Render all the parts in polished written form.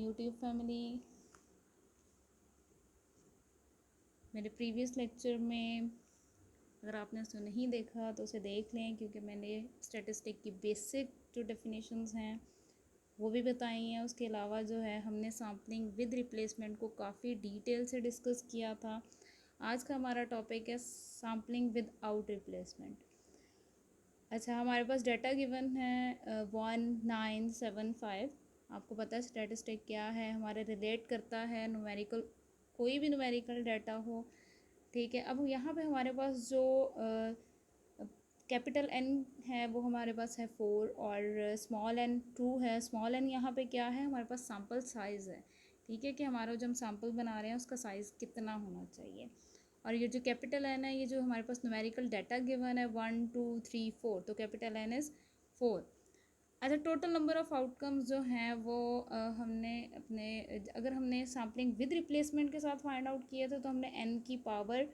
YouTube family. मेरे previous lecture में अगर आपने उसे नहीं देखा तो उसे देख लें, क्योंकि मैंने स्टैटिस्टिक की बेसिक जो डेफिनेशंस हैं वो भी बताई हैं। उसके अलावा जो है हमने सैम्पलिंग विद रिप्लेसमेंट को काफ़ी डिटेल से डिस्कस किया था। आज का हमारा टॉपिक है सैम्पलिंग विद आउट रिप्लेसमेंट। अच्छा, हमारे पास डाटा गिवन है 1975। आपको पता है स्टैटिस्टिक क्या है, हमारे रिलेट करता है न्यूमेरिकल, कोई भी न्यूमेरिकल डाटा हो। ठीक है, अब यहाँ पे हमारे पास जो कैपिटल एन है वो हमारे पास है 4 और स्मॉल एन 2 है। स्मॉल एन यहाँ पे क्या है, हमारे पास सैम्पल साइज़ है। ठीक है, कि हमारा जो हम सैम्पल बना रहे हैं उसका साइज़ कितना होना चाहिए। और ये जो कैपिटल एन है, ये जो हमारे पास न्यूमेरिकल डाटा गिवन है 1 2 3 4, तो कैपिटल एन इज़ 4। अच्छा, टोटल नंबर ऑफ़ आउटकम्स जो हैं वो हमने अपने, अगर हमने सैम्पलिंग विद रिप्लेसमेंट के साथ फाइंड आउट किए थे तो हमने एन की पावर,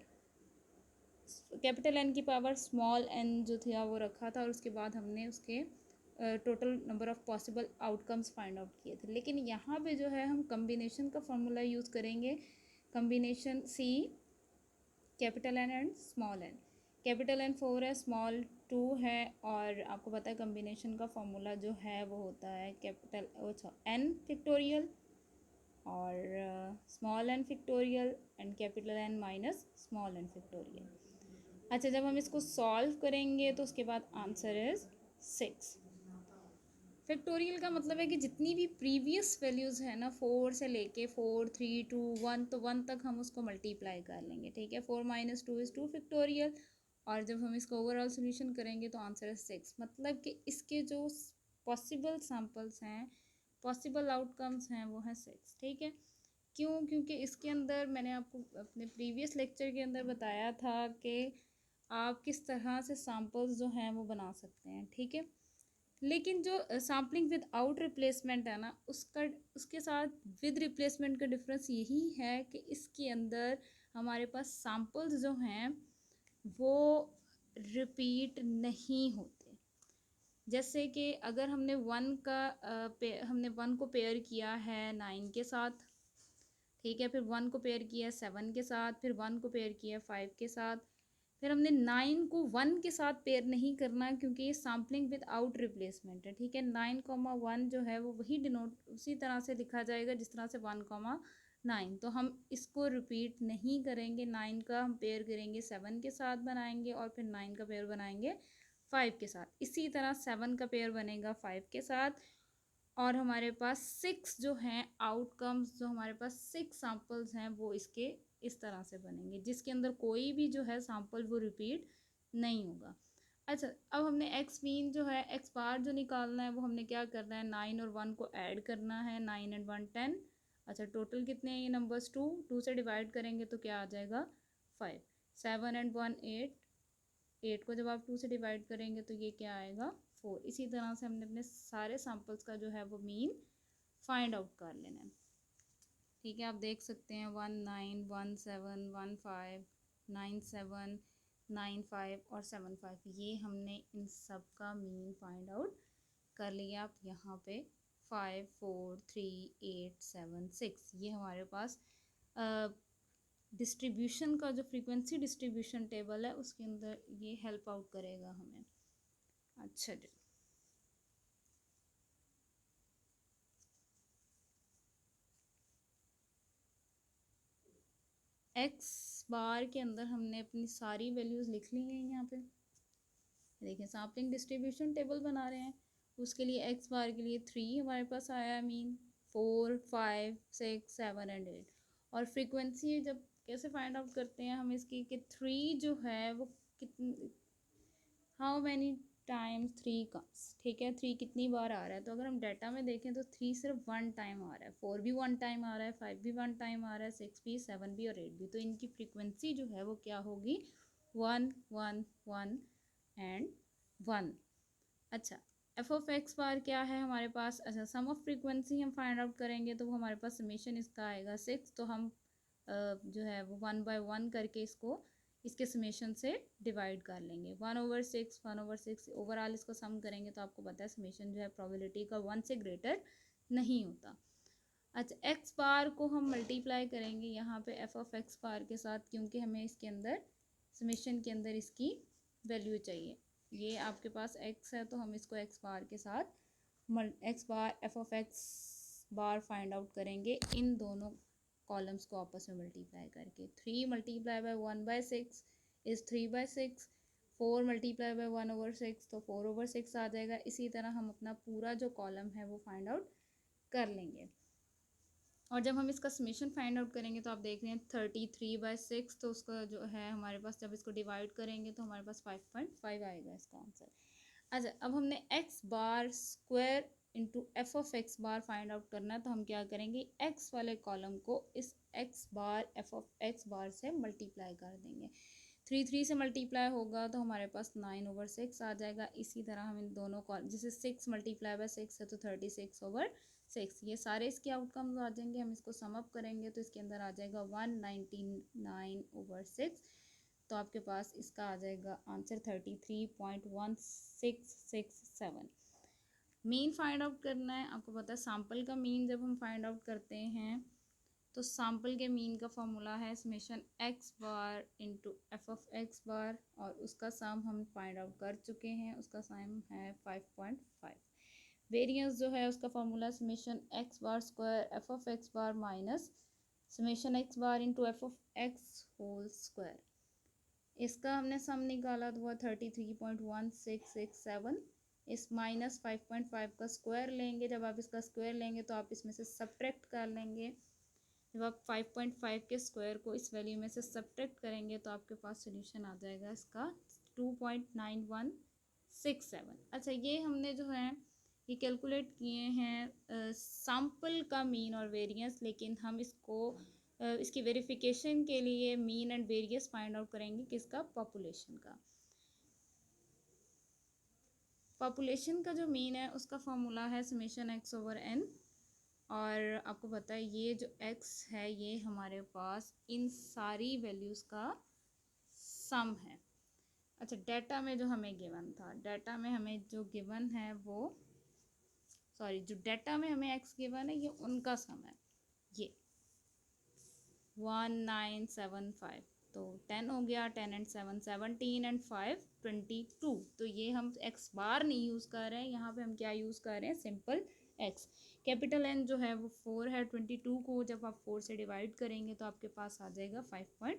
कैपिटल एन की पावर स्मॉल एन जो था वो रखा था, और उसके बाद हमने उसके total number of possible outcomes find out किए थे। लेकिन यहाँ पे जो है हम कम्बिनेशन का फॉर्मूला यूज़ करेंगे, combination C capital N and small N. Capital N 4 है, स्मॉल 2 है, और आपको पता है कम्बिनेशन का फॉर्मूला जो है वो होता है कैपिटल एन फिक्टोरियल और small N factorial and capital N minus small N factorial. अच्छा, जब हम इसको सॉल्व करेंगे तो उसके बाद आंसर इज 6। फैक्टोरियल का मतलब है कि जितनी भी प्रीवियस वैल्यूज़ है ना, 4 से लेके 4 3 2 1, तो 1 तक हम उसको मल्टीप्लाई कर लेंगे। ठीक है, 4 - 2 इज़ 2 फैक्टोरियल, और जब हम इसका ओवरऑल सोल्यूशन करेंगे तो आंसर है 6। मतलब कि इसके जो पॉसिबल सैम्पल्स हैं, पॉसिबल आउटकम्स हैं, वो हैं 6। ठीक है, क्यों? क्योंकि इसके अंदर मैंने आपको अपने प्रीवियस लेक्चर के अंदर बताया था कि आप किस तरह से सैम्पल्स जो हैं वो बना सकते हैं। ठीक है, लेकिन जो सैम्पलिंग विद आउट रिप्लेसमेंट है ना, उसके साथ विद रिप्लेसमेंट का डिफरेंस यही है कि इसके अंदर हमारे पास सैम्पल्स जो हैं वो रिपीट नहीं होते। जैसे कि अगर हमने हमने 1 को पेयर किया है 9 के साथ, ठीक है, फिर 1 को पेयर किया है 7 के साथ, फिर 1 को पेयर किया है 5 के साथ, फिर हमने 9 को 1 के साथ पेयर नहीं करना, क्योंकि ये सैम्पलिंग विद आउट रिप्लेसमेंट है। ठीक है, 9, 1 जो है वो वही डिनोट उसी तरह से लिखा जाएगा जिस तरह से 1, 9, तो हम इसको रिपीट नहीं करेंगे। 9 का हम पेयर करेंगे 7 के साथ बनाएंगे, और फिर 9 का पेयर बनाएंगे 5 के साथ। इसी तरह 7 का पेयर बनेगा 5 के साथ, और हमारे पास 6 जो हैं आउटकम्स, जो हमारे पास 6 सैम्पल्स हैं वो इसके इस तरह से बनेंगे, जिसके अंदर कोई भी जो है सैम्पल वो रिपीट नहीं होगा। अच्छा, अब हमने एक्स मीन जो है, एक्स बार जो निकालना है वो हमने क्या करना है, 9 और 1 को ऐड करना है। 9 एंड 1 10। अच्छा, टोटल कितने हैं ये नंबर्स? 2 से डिवाइड करेंगे तो क्या आ जाएगा? 5। 7 एंड 1 8। 8 को जब आप 2 से डिवाइड करेंगे तो ये क्या आएगा? 4। इसी तरह से हमने अपने सारे सैम्पल्स का जो है वो मीन फाइंड आउट कर लेना है। ठीक है, आप देख सकते हैं 1 9 1 7 1 5 9 7 9 5 और 7 5, ये हमने इन सब का मीन फाइंड आउट कर लिया। आप यहाँ पे 5 4 3 8 7 6, ये हमारे पास डिस्ट्रीब्यूशन का जो फ्रीक्वेंसी डिस्ट्रीब्यूशन टेबल है उसके अंदर ये हेल्प आउट करेगा हमें। अच्छा जी, एक्स बार के अंदर हमने अपनी सारी वैल्यूज़ लिख ली हैं यहाँ पे। देखिए, सैम्पलिंग डिस्ट्रीब्यूशन टेबल बना रहे हैं, उसके लिए एक्स बार के लिए 3 हमारे पास आया, मीन 4 5 6 7 एंड 8। और फ्रीक्वेंसी जब कैसे फाइंड आउट करते हैं हम इसकी, कि 3 जो है वो कितनी, हाउ मैनी टाइम्स 3 कम्स। ठीक है, 3 कितनी बार आ रहा है, तो अगर हम डाटा में देखें तो 3 सिर्फ 1 टाइम आ रहा है, 4 भी 1 टाइम आ रहा है, 5 भी 1 टाइम आ रहा है, 6 भी, 7 भी और 8 भी। तो इनकी फ्रीक्वेंसी जो है वो क्या होगी? 1 1 1 एंड 1। अच्छा, एफ ऑफ एक्स बार क्या है हमारे पास? अच्छा, सम ऑफ फ्रीक्वेंसी हम फाइंड आउट करेंगे तो वो हमारे पास समेशन इसका आएगा 6। तो हम जो है वो 1 बाय 1 करके इसको इसके समेशन से डिवाइड कर लेंगे। 1/6 1/6 ओवरऑल इसको सम करेंगे तो आपको पता है समेशन जो है प्रोबेबिलिटी का 1 से ग्रेटर नहीं होता। अच्छा, एक्स बार को हम मल्टीप्लाई करेंगे यहाँ पे एफ ऑफ एक्स बार के साथ, क्योंकि हमें इसके अंदर समेशन के अंदर इसकी वैल्यू चाहिए। ये आपके पास एक्स है तो हम इसको एक्स बार के साथ x bar F of X bar find out करेंगे इन दोनों कॉलम्स को आपस में मल्टीप्लाई करके। 3 multiply by 1/6 is 3/6। 4 multiply by 1/6 तो 4/6 आ जाएगा। इसी तरह हम अपना पूरा जो कॉलम है वो फाइंड आउट कर लेंगे। और जब हम इसका समेशन फाइंड आउट करेंगे तो आप देख रहे हैं 33/6, तो उसका जो है हमारे पास जब इसको डिवाइड करेंगे तो हमारे पास 5.5 आएगा इसका आंसर। अच्छा, अब हमने x bar square into F of X bar find out करना है, तो हम क्या करेंगे, एक्स वाले कॉलम को इस X bar F of X bar से मल्टीप्लाई कर देंगे। 3 से मल्टीप्लाई होगा तो हमारे पास 9/6 आ जाएगा। इसी तरह हम इन दोनों कॉलम, जैसे 6 मल्टीप्लाई बाय 6 है तो 36/6, ये सारे इसके आउटकम्स आ जाएंगे। हम इसको सम अप करेंगे तो इसके अंदर आ जाएगा 199/6, तो आपके पास इसका आ जाएगा आंसर 33.1667। मीन फाइंड आउट करना है। आपको पता है सैम्पल का मीन जब हम फाइंड आउट करते हैं तो सैम्पल के मीन का फॉर्मूला है summation X bar into F of X bar, और उसका सम हम फाइंड आउट कर चुके हैं, उसका सम है 5.5। वेरिएंस जो है उसका formula summation X bar square F of X bar minus summation X bar into F of X whole square. इसका हमने सम निकाला तो वह 33.1667। इस माइनस 5.5 का स्क्वायर लेंगे। जब आप इसका स्क्वायर लेंगे तो आप इसमें से सब्ट्रैक्ट कर लेंगे। जब आप 5.5 के स्क्वायर को इस वैल्यू में से सब्ट्रैक्ट करेंगे तो आपके पास सोल्यूशन आ जाएगा इसका 2.9167। अच्छा, ये हमने जो है ये कैलकुलेट किए हैं सैम्पल का मीन और वेरिएंस, लेकिन हम इसको इसकी वेरिफिकेशन के लिए mean and variance find out करेंगे किसका, पॉपुलेशन का। पॉपुलेशन का जो मीन है उसका फॉर्मूला है समेशन एक्स ओवर एन, और आपको पता है ये जो x है ये हमारे पास इन सारी वैल्यूज़ का सम है। अच्छा, डाटा में जो हमें गिवन था, डाटा में हमें जो गिवन है वो, सॉरी, जो डाटा में हमें x गिवन है ये उनका सम है, ये 1975, तो 10 हो गया, 10 एंड 7 17 एंड 5 22। तो ये हम x बार नहीं यूज़ कर रहे हैं, यहाँ पे हम क्या यूज़ कर रहे हैं, सिंपल x। कैपिटल N जो है वो 4 है। 22 को जब आप 4 से डिवाइड करेंगे तो आपके पास आ जाएगा 5.5।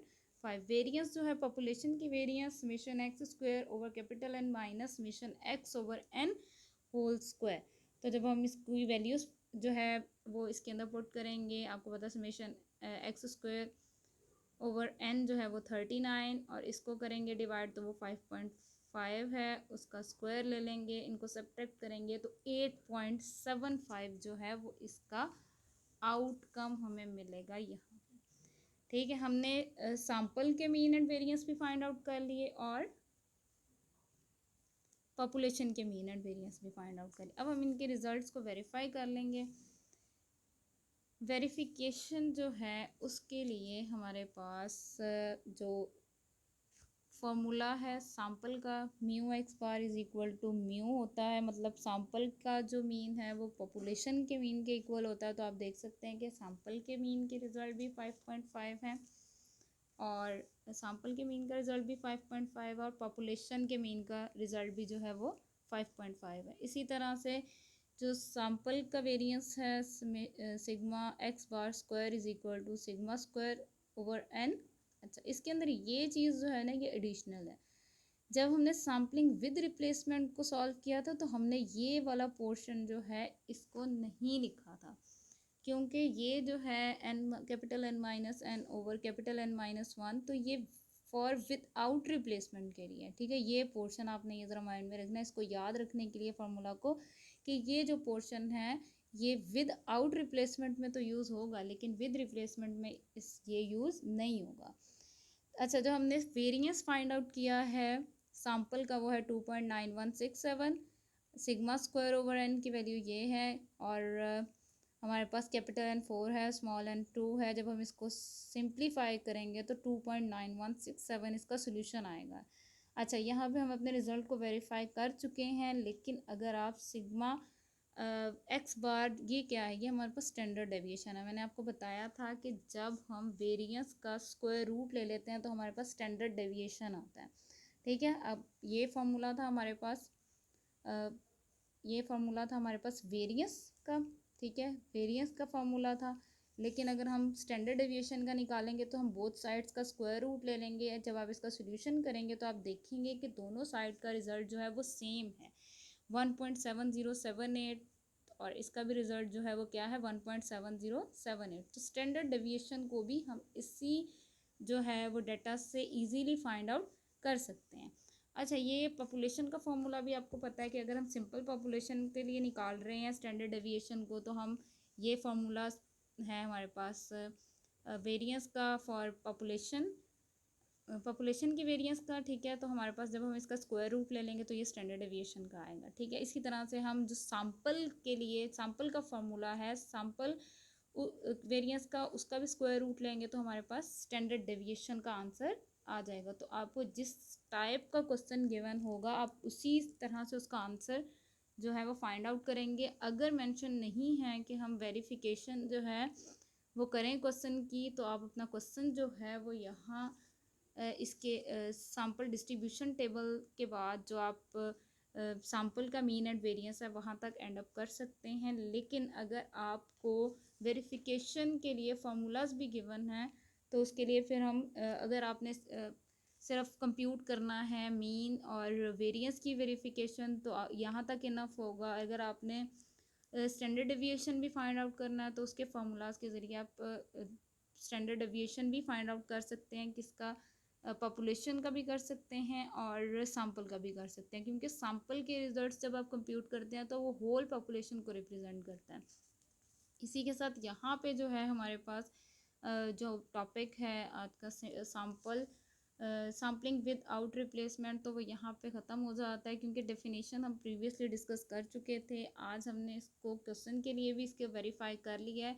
वेरिएंस जो है पॉपुलेशन की variance summation X square over capital N minus summation X over n whole square. तो जब हम इसकी वैल्यूज़ जो है वो इसके अंदर पुट करेंगे, आपको पता summation X square over n जो है वो 39, और इसको करेंगे डिवाइड तो वो 5.5 है, उसका स्क्वायर ले लेंगे, इनको सब्ट्रैक्ट करेंगे तो 8.75 जो है वो इसका आउटकम हमें मिलेगा यहाँ। ठीक है, हमने सैम्पल के मीन एंड वेरिएंस भी फाइंड आउट कर लिए और पॉपुलेशन के मीन एंड वेरिएंस भी फाइंड आउट कर लिए। अब हम इनके रिजल्ट्स को वेरीफाई कर लेंगे। वेरिफिकेशन जो है उसके लिए हमारे पास जो फॉर्मूला है सैम्पल का, mu X bar is equal to mu होता है, मतलब सैम्पल का जो मीन है वो पॉपुलेशन के मीन के इक्वल होता है। तो आप देख सकते हैं कि सैम्पल के मीन के रिज़ल्ट भी 5.5 हैं और सैम्पल के मीन का रिज़ल्ट भी 5.5 और पॉपुलेशन के मीन का रिज़ल्ट भी जो है वो 5.5 है। इसी तरह से जो सैम्पल का वेरिएंस है sigma X bar square is equal to sigma square over N. अच्छा, इसके अंदर ये चीज़ जो है ना ये एडिशनल है। जब हमने सैम्पलिंग विद रिप्लेसमेंट को सॉल्व किया था तो हमने ये वाला पोर्शन जो है इसको नहीं लिखा था, क्योंकि ये जो है N capital N minus N over capital N minus 1, तो ये फॉर विदाउट रिप्लेसमेंट के लिए। ठीक है, ये पोर्शन आपने ये ज़रा माइंड में रखना है, इसको याद रखने के लिए फार्मूला को, कि ये जो पोर्शन है ये विद आउट रिप्लेसमेंट में तो यूज़ होगा लेकिन विद रिप्लेसमेंट में ये यूज़ नहीं होगा। अच्छा, जो हमने वेरिएंस फाइंड आउट किया है सैम्पल का वो है 2.9167। सिग्मा स्क्वायर ओवर एन की वैल्यू ये है, और हमारे पास कैपिटल एन 4 है, स्मॉल एन 2 है। जब हम इसको सिंप्लीफाई करेंगे तो 2.9167 इसका सोल्यूशन आएगा। अच्छा, यहाँ पे हम अपने रिज़ल्ट को वेरीफाई कर चुके हैं, लेकिन अगर आप सिग्मा एक्स बार ये क्या है, ये हमारे पास स्टैंडर्ड डेविएशन है। मैंने आपको बताया था कि जब हम वेरिएंस का स्क्वायर रूट ले लेते हैं तो हमारे पास स्टैंडर्ड डेविएशन आता है। ठीक है, अब ये फॉर्मूला था हमारे पास, ये फार्मूला था हमारे पास वेरिएंस का। ठीक है, वेरिएंस का फार्मूला था, लेकिन अगर हम स्टैंडर्ड डेविएशन का निकालेंगे तो हम बोथ साइड्स का स्क्वायर रूट ले लेंगे। जब आप इसका सोल्यूशन करेंगे तो आप देखेंगे कि दोनों साइड का रिजल्ट जो है वो सेम है, 1.7078, और इसका भी रिजल्ट जो है वो क्या है, 1.7078। तो स्टैंडर्ड डेविएशन को भी हम इसी जो है वो डेटा से इजीली फाइंड आउट कर सकते हैं। अच्छा, ये पॉपुलेशन का फॉर्मूला भी आपको पता है कि अगर हम सिंपल पॉपुलेशन के लिए निकाल रहे हैं स्टैंडर्ड डेविएशन को, तो हम ये फार्मूला है हमारे पास वेरिएंस का फॉर पॉपुलेशन, पॉपुलेशन की वेरिएंस का। ठीक है, तो हमारे पास जब हम इसका स्क्वायर रूट ले लेंगे तो ये स्टैंडर्ड डेविएशन का आएगा। ठीक है, इसी तरह से हम जो सैंपल के लिए सैंपल का फॉर्मूला है सैंपल वेरिएंस का, उसका भी स्क्वायर रूट लेंगे तो हमारे पास स्टैंडर्ड डेविएशन का आंसर आ जाएगा। तो आपको जिस टाइप का क्वेश्चन गिवन होगा आप उसी तरह से उसका आंसर जो है वो फाइंड आउट करेंगे। अगर मेंशन नहीं है कि हम वेरिफिकेशन जो है वो करें क्वेश्चन की, तो आप अपना क्वेश्चन जो है वो यहाँ इसके सैम्पल डिस्ट्रीब्यूशन टेबल के बाद जो आप सैम्पल का मीन एंड वेरिएंस है वहाँ तक एंड अप कर सकते हैं। लेकिन अगर आपको वेरिफिकेशन के लिए फार्मूलाज भी गिवन है तो उसके लिए फिर हम अगर आपने सिर्फ कंप्यूट करना है मीन और वेरिएंस की वेरिफिकेशन तो यहाँ तक इनफ होगा। अगर आपने स्टैंडर्ड डेविएशन भी फाइंड आउट करना है तो उसके फार्मूलाज के ज़रिए आप स्टैंडर्ड डेविएशन भी फाइंड आउट कर सकते हैं, किसका, पॉपुलेशन का भी कर सकते हैं और सैम्पल का भी कर सकते हैं, क्योंकि सैम्पल के रिजल्ट्स जब आप कंप्यूट करते हैं तो वो होल पॉपुलेशन को रिप्रेजेंट करता है। इसी के साथ यहाँ पे जो है हमारे पास जो टॉपिक है आज का sample sampling with out replacement, तो वो यहाँ पे ख़त्म हो जाता है, क्योंकि डेफिनेशन हम प्रीवियसली डिस्कस कर चुके थे। आज हमने इसको क्वेश्चन के लिए भी इसके वेरीफाई कर लिया है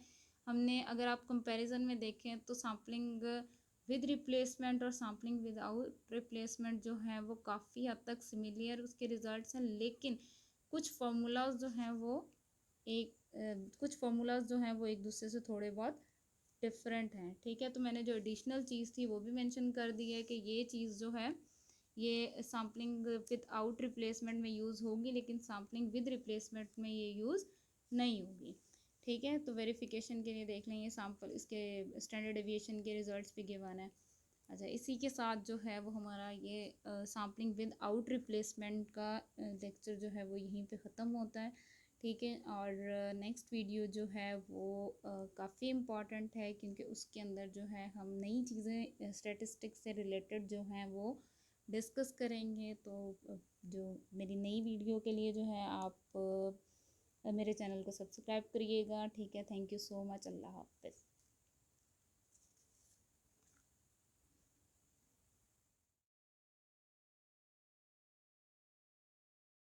हमने। अगर आप कंपैरिजन में देखें तो सैम्पलिंग विद रिप्लेसमेंट और सैम्पलिंग विदाउट रिप्लेसमेंट जो है वो काफ़ी हद तक सिमिलर उसके रिजल्ट्स हैं, लेकिन कुछ फार्मूलाज जो हैं वो कुछ फार्मूलाज जो हैं वो एक दूसरे से थोड़े बहुत डिफरेंट हैं। ठीक है, तो मैंने जो एडिशनल चीज़ थी वो भी मेंशन कर दी है कि ये चीज़ जो है ये सैम्पलिंग विद आउट रिप्लेसमेंट में यूज़ होगी, लेकिन सैम्पलिंग विद रिप्लेसमेंट में ये यूज़ नहीं होगी। ठीक है, तो वेरिफिकेशन के लिए देख लेंगे सैम्पल, इसके स्टैंडर्ड डेविएशन के रिजल्ट्स भी गिवन है। अच्छा, इसी के साथ जो है वो हमारा ये सैम्पलिंग विद आउट रिप्लेसमेंट का लेक्चर जो है वो यहीं पे ख़त्म होता है। ठीक है, और नेक्स्ट वीडियो जो है वो काफ़ी इम्पॉर्टेंट है, क्योंकि उसके अंदर जो है हम नई चीज़ें स्टैटिस्टिक्स से रिलेटेड जो हैं वो डिस्कस करेंगे। तो जो मेरी नई वीडियो के लिए जो है आप मेरे चैनल को सब्सक्राइब करिएगा। ठीक है, थैंक यू सो मच, अल्लाह हाफ़िज़।